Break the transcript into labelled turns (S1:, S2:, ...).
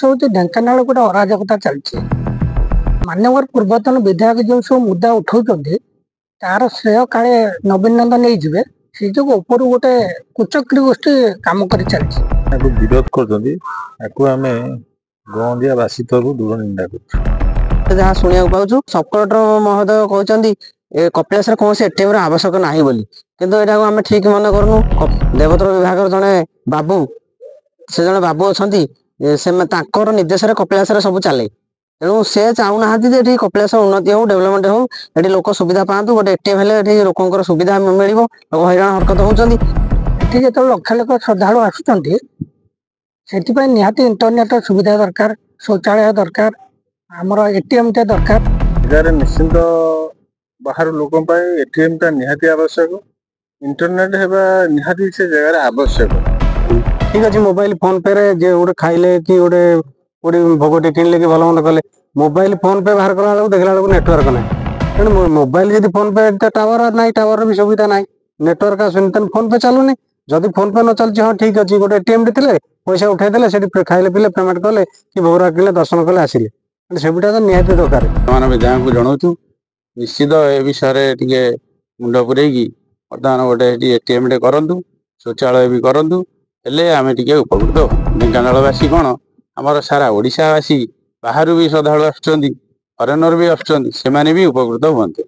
S1: हूँ ढेंकानाल गोटे अराजकता चलती मान्यवर पूर्वतन विधायक जो सब मुद्दा उठाऊँ तार श्रेय काले नवीन नंदन नहीं जी से जो ऊपर गोटे कुचक्री गोष्ठी कम कर चलती
S2: विरोध करें गंदिया बासी तरफ दूर निंदा कर
S3: जहाँ शुणा पाचु सब कलेक्टर महोदय कहते कपिलास कौन से एटीएम आवश्यक ना बोली किंतु यहाँ आम ठीक मन करूँ देवोत्तर विभाग जड़े बाबू से जड़े बाबू अच्छा निर्देश कपिलास सब चले तेणु से चाहूना ये कपिलास उन्नति हो डेभलपमेंट हो ये लोक सुविधा पातु गोटे एटीएम हेल्ले लोक सुविधा मिल लोक हईराण हरकत होती
S1: जो लक्ष लक्ष श्रद्धा आसुँच से निहाती इंटरनेट सुविधा दरकार शौचालय दरकार आमर एटीएम टे दरकार
S2: निश्चिंत बाहर लोक एटीएम टा निहाती आवश्यक इंटरनेट हेबा निहाती से जगह आवश्यक
S3: ठीक अच्छे मोबाइल फोन पे रे जे गोटे खाइले कि गोटे कोड़ी भोगटे किणले कि भल मंद कले मोबाइल फोन पे बाहर कला देखला नेटवर्क ना तेणु मोबाइल जब फोन पे टावर ना टावर भी सुविधा ना नेटवर्क आसुनी तेन फोन पे चलुनी जदि फोन पे न चलती हाँ ठीक अच्छे गोटे एटीएम थे पैसा उठाई से खाइले पिले पेमेंट कले कि भोगरा किले दर्शन कले आसिले सुविधा तो निहाती दरकार
S4: विधायक को जनाऊँ निश्चित ए विषय टे मुंड पुरेकी बर्तमान गोटे एटीएम टे करूँ शौचालय भी करूँ हेले आम टे उपकृत हो ढेंकानालवासी कौन आमर सारा ओडिशावासी बाहर भी श्रद्धा आसुँच फरेनर भी आसुँच से भी उपकृत हुए।